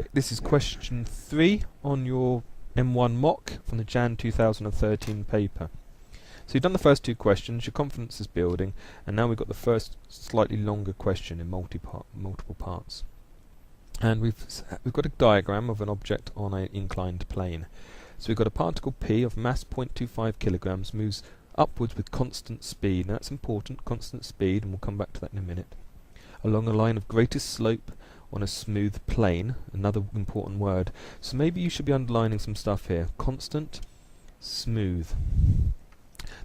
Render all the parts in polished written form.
Okay, this is question 3 on your M1-Mock from the Jan 2013 paper. So you've done the first 2 questions, your confidence is building, and now we've got the first slightly longer question in multiple parts. And we've got a diagram of an object on an inclined plane. So we've got a particle P of mass 0.25 kilograms moves upwards with constant speed. Now that's important, constant speed, and we'll come back to that in a minute. Along a line of greatest slope on a smooth plane, another important word. So maybe you should be underlining some stuff here. Constant, smooth.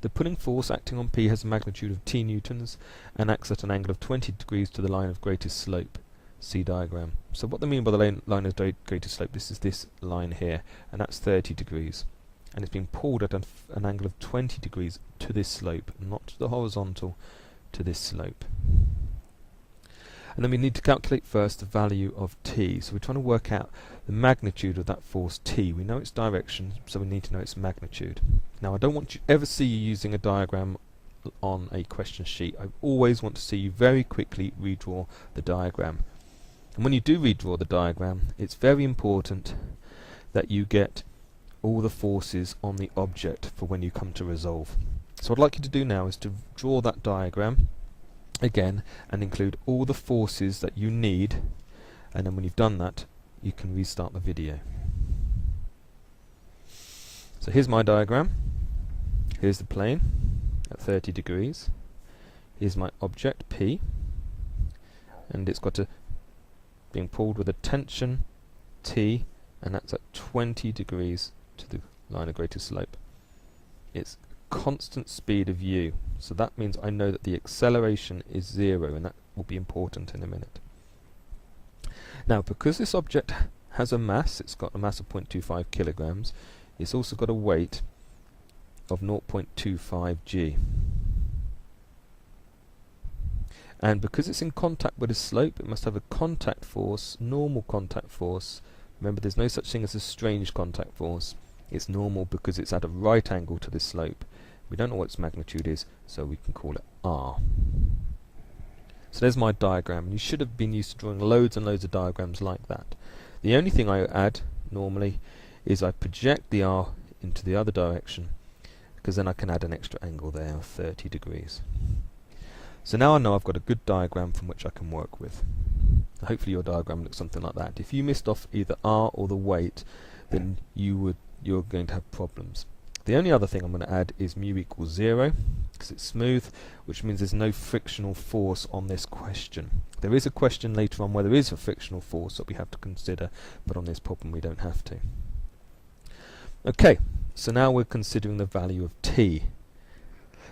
The pulling force acting on P has a magnitude of T newtons and acts at an angle of 20 degrees to the line of greatest slope. See diagram. So what they mean by the line of greatest slope, this is this line here, and that's 30 degrees. And it's being pulled at an angle of 20 degrees to this slope, not to the horizontal, to this slope. And then we need to calculate first the value of T. So we're trying to work out the magnitude of that force T. We know its direction, so we need to know its magnitude. Now I don't want to ever see you using a diagram on a question sheet. I always want to see you very quickly redraw the diagram. And when you do redraw the diagram, it's very important that you get all the forces on the object for when you come to resolve. So what I'd like you to do now is to draw that diagram again and include all the forces that you need, and then when you've done that you can restart the video. So here's my diagram. Here's the plane at 30 degrees. Here's my object P, and it's got a being pulled with a tension T, and that's at 20 degrees to the line of greatest slope. It's constant speed of u, so that means I know that the acceleration is 0, and that will be important in a minute. Now because this object has a mass, it's got a mass of 0.25 kilograms, it's also got a weight of 0.25 g. And because it's in contact with a slope, it must have a contact force, normal contact force. Remember, there's no such thing as a strange contact force. It's normal because it's at a right angle to this slope. We don't know what its magnitude is, so we can call it r. So there's my diagram, and you should have been used to drawing loads and loads of diagrams like that. The only thing I add normally is I project the r into the other direction, because then I can add an extra angle there of 30 degrees. So now I know I've got a good diagram from which I can work with. Hopefully your diagram looks something like that. If you missed off either r or the weight, then you're going to have problems. The only other thing I'm going to add is mu equals 0, because it's smooth, which means there's no frictional force on this question. There is a question later on where there is a frictional force that we have to consider, but on this problem we don't have to. Okay, so now we're considering the value of T.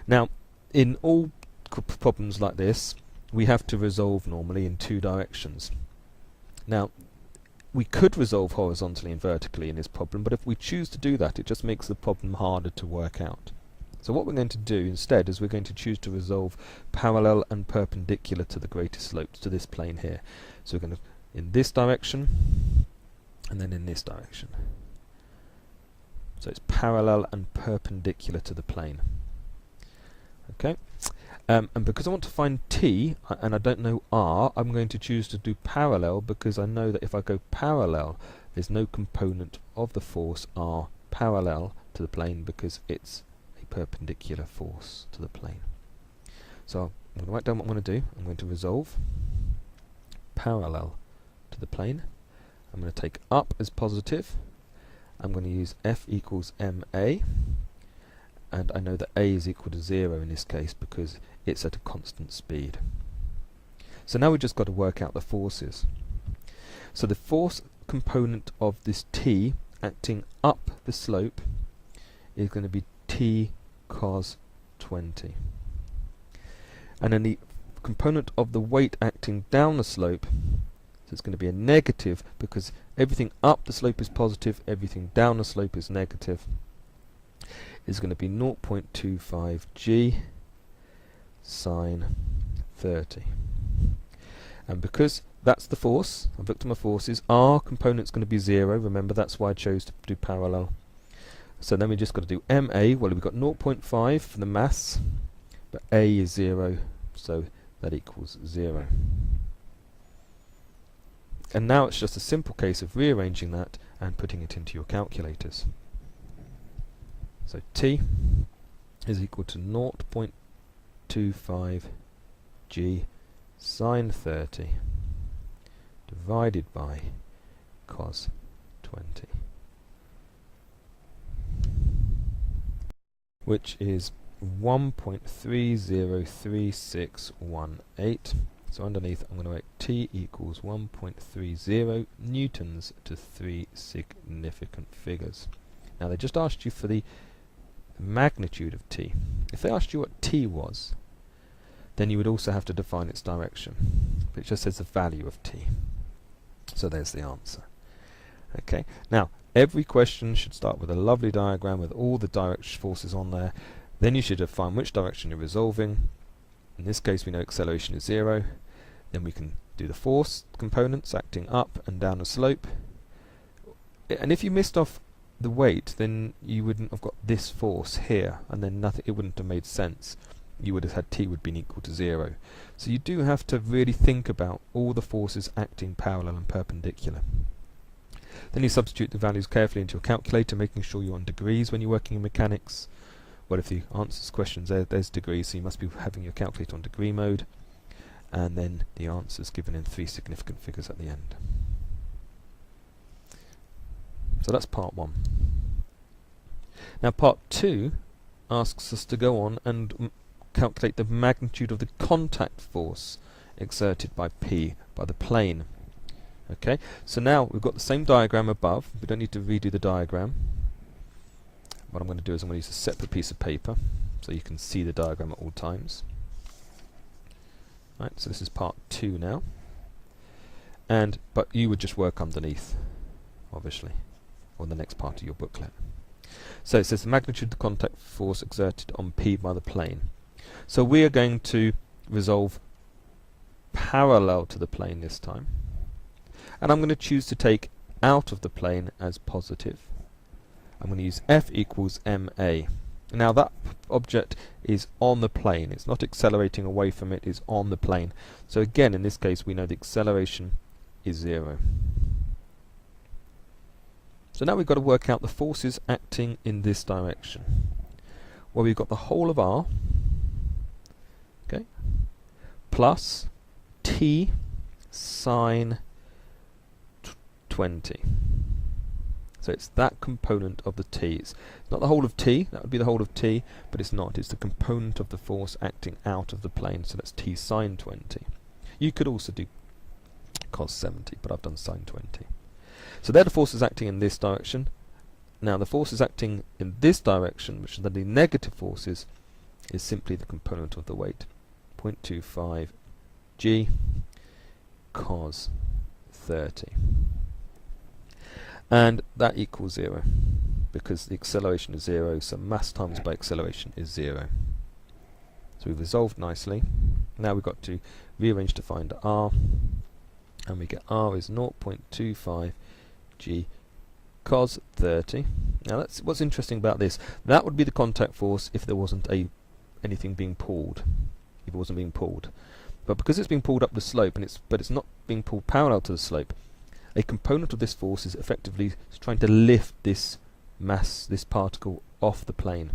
Now, in all problems like this, we have to resolve normally in 2 directions. Now, we could resolve horizontally and vertically in this problem, but if we choose to do that, it just makes the problem harder to work out. So what we're going to do instead is we're going to choose to resolve parallel and perpendicular to the greatest slopes, to this plane here. So we're going to in this direction and then in this direction. So it's parallel and perpendicular to the plane. Okay. And because I want to find T and I don't know R, I'm going to choose to do parallel, because I know that if I go parallel, there's no component of the force R parallel to the plane, because it's a perpendicular force to the plane. So I'm going to write down what I'm going to do. I'm going to resolve parallel to the plane. I'm going to take up as positive. I'm going to use F equals ma. And I know that a is equal to 0 in this case because it's at a constant speed. So now we've just got to work out the forces. So the force component of this T acting up the slope is going to be T cos 20. And then the component of the weight acting down the slope, so it's going to be a negative, because everything up the slope is positive, everything down the slope is negative, is going to be 0.25 g sine 30. And because that's the force, I've looked at my forces, R component's going to be 0, remember that's why I chose to do parallel. So then we just got to do ma, well we've got 0.5 for the mass, but a is 0, so that equals 0. And now it's just a simple case of rearranging that and putting it into your calculators. So T is equal to 0.25 G sine 30 divided by cos 20, which is 1.303618. So underneath I'm going to write T equals 1.30 newtons to 3 significant figures. Now they just asked you for the magnitude of T. If they asked you what T was, then you would also have to define its direction. But it just says the value of T. So there's the answer. Okay. Now every question should start with a lovely diagram with all the direct forces on there. Then you should define which direction you're resolving. In this case we know acceleration is 0. Then we can do the force components acting up and down a slope. And if you missed off the weight, then you wouldn't have got this force here, and then nothing, it wouldn't have made sense. You would have had T would be equal to 0. So you do have to really think about all the forces acting parallel and perpendicular. Then you substitute the values carefully into your calculator, making sure you're on degrees when you're working in mechanics. Well, if the answers questions, there's degrees, so you must be having your calculator on degree mode, and then the answers given in 3 significant figures at the end. So that's part 1. Now part 2 asks us to go on and calculate the magnitude of the contact force exerted by P by the plane. Okay, so now we've got the same diagram above. We don't need to redo the diagram. What I'm going to do is I'm going to use a separate piece of paper so you can see the diagram at all times. Right, so this is part 2 now. But you would just work underneath, obviously, on the next part of your booklet. So it says the magnitude of the contact force exerted on P by the plane. So we are going to resolve parallel to the plane this time. And I'm going to choose to take out of the plane as positive. I'm going to use F equals ma. Now that object is on the plane. It's not accelerating away from it, it's on the plane. So again, in this case, we know the acceleration is 0. So now we've got to work out the forces acting in this direction. Well, we've got the whole of R, okay, plus T sine 20. So it's that component of the T. It's not the whole of T, that would be the whole of T, but it's not. It's the component of the force acting out of the plane, so that's T sine 20. You could also do cos 70, but I've done sine 20. So they're the forces acting in this direction. Now the forces acting in this direction, which are the negative forces, is simply the component of the weight. 0.25 G cos 30. And that equals 0, because the acceleration is 0, so mass times by acceleration is 0. So we've resolved nicely. Now we've got to rearrange to find R, and we get R is 0.25 G cos 30. Now that's what's interesting about this. That would be the contact force if there wasn't anything being pulled. If it wasn't being pulled. But because it's being pulled up the slope, and it's not being pulled parallel to the slope, a component of this force is effectively trying to lift this mass, this particle, off the plane.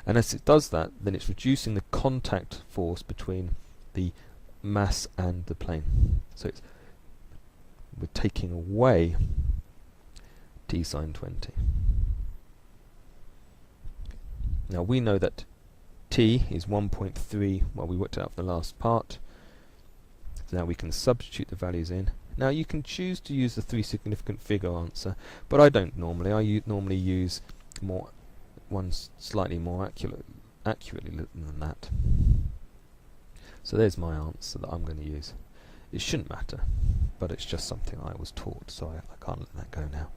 And as it does that, then it's reducing the contact force between the mass and the plane. So we're taking away T sine 20. Now we know that T is 1.3, well, we worked it out for the last part. So now we can substitute the values in. Now you can choose to use the 3 significant figure answer, but I don't normally. I normally use one slightly more accurately than that. So there's my answer that I'm going to use. It shouldn't matter, but it's just something I was taught, so I can't let that go now.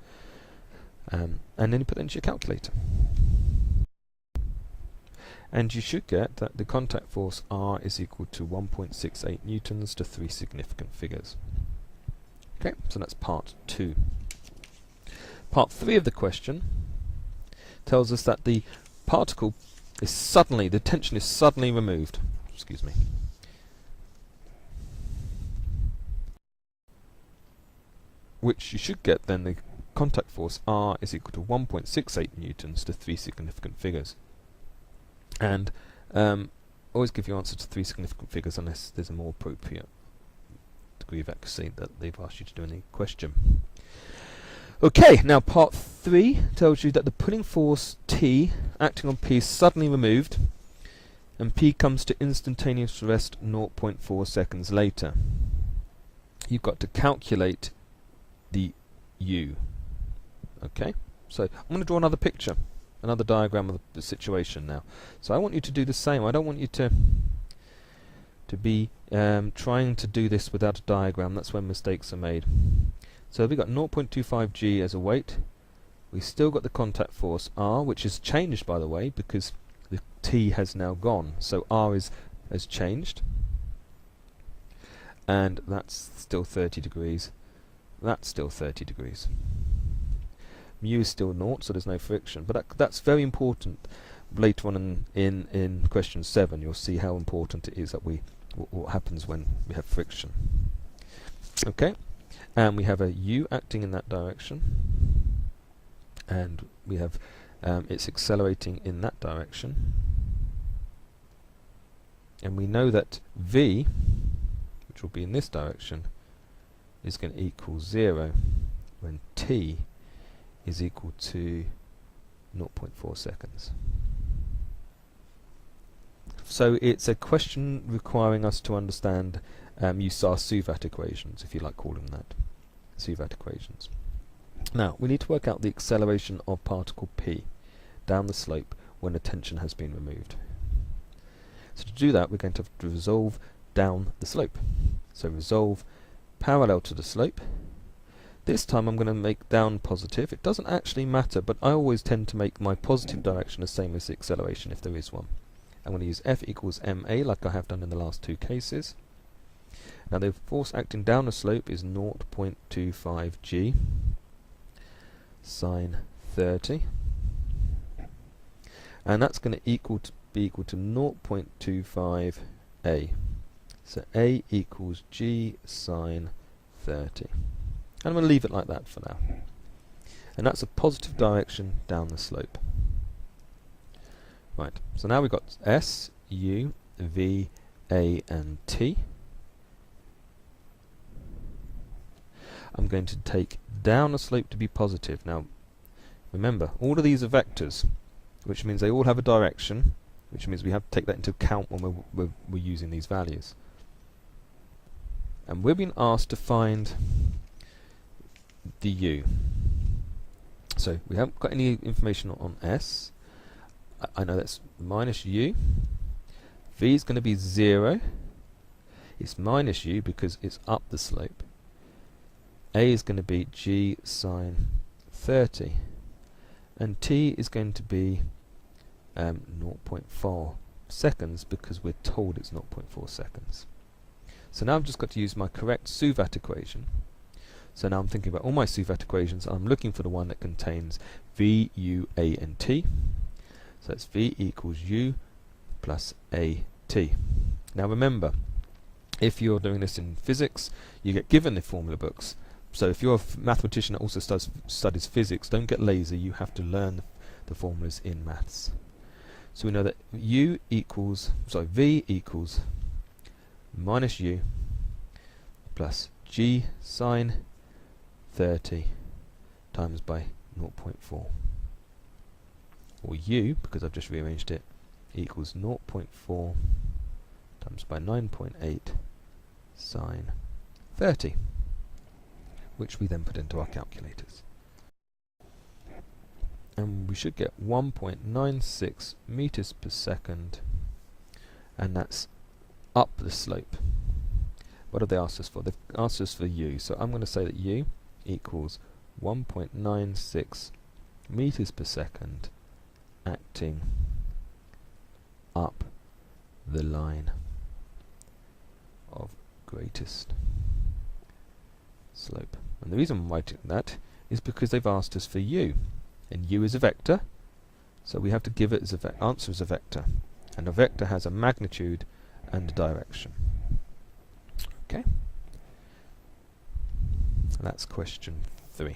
And then you put it into your calculator. And you should get that the contact force R is equal to 1.68 newtons to 3 significant figures. Okay, so that's part 2. Part 3 of the question tells us that the particle is suddenly, the tension is suddenly removed. Excuse me. which you should get then the contact force R is equal to 1.68 newtons to 3 significant figures. And always give your answer to 3 significant figures unless there's a more appropriate degree of accuracy that they've asked you to do in the question. Okay, now part 3 tells you that the pulling force T acting on P is suddenly removed and P comes to instantaneous rest 0.4 seconds later. You've got to calculate the U. Okay, so I'm going to draw another picture, another diagram of the situation now. So I want you to do the same. I don't want you to be trying to do this without a diagram. That's when mistakes are made. So we've got 0.25 g as a weight. We've still got the contact force R, which has changed, by the way, because the T has now gone. So R has changed. And that's still 30 degrees. That's still 30 degrees. Mu is still 0, so there's no friction. But that's very important. Later on in question 7, you'll see how important it is that what happens when we have friction. Okay. And we have a U acting in that direction, and we have it's accelerating in that direction, and we know that V, which will be in this direction, is going to equal 0 when T is equal to 0.4 seconds. So it's a question requiring us to understand Suvat equations, if you like calling them that. Suvat equations. Now, we need to work out the acceleration of particle P down the slope when the tension has been removed. So to do that, we're going to have to resolve down the slope. So resolve parallel to the slope. This time I'm going to make down positive. It doesn't actually matter, but I always tend to make my positive direction the same as the acceleration if there is one. I'm going to use F equals ma like I have done in the last two cases. Now the force acting down the slope is 0.25 g sine 30, and that's going to be equal to 0.25 a. So a equals g sine 30. And I'm going to leave it like that for now. And that's a positive direction down the slope. Right, so now we've got S, U, V, A and T. I'm going to take down the slope to be positive. Now, remember, all of these are vectors, which means they all have a direction, which means we have to take that into account when we're using these values. And we're being asked to find the U. So we haven't got any information on S. I know that's minus U. V is going to be 0. It's minus U because it's up the slope. A is going to be g sine 30. And T is going to be 0.4 seconds because we're told it's 0.4 seconds. So now I've just got to use my correct Suvat equation. So now I'm thinking about all my Suvat equations. I'm looking for the one that contains V, U, A and T. So it's V equals U plus AT. Now remember, if you're doing this in physics, you get given the formula books. So if you're a mathematician that also studies physics, don't get lazy, you have to learn the formulas in maths. So we know that V equals minus U plus G sine 30 times by 0.4. Or U, because I've just rearranged it, equals 0.4 times by 9.8 sine 30, which we then put into our calculators. And we should get 1.96 meters per second, and that's up the slope. What have they asked us for? They've asked us for U, so I'm going to say that U equals 1.96 meters per second acting up the line of greatest slope. And the reason I'm writing that is because they've asked us for U, and U is a vector, so we have to give it as a answer as a vector, and a vector has a magnitude and a direction. Okay. That's question 3.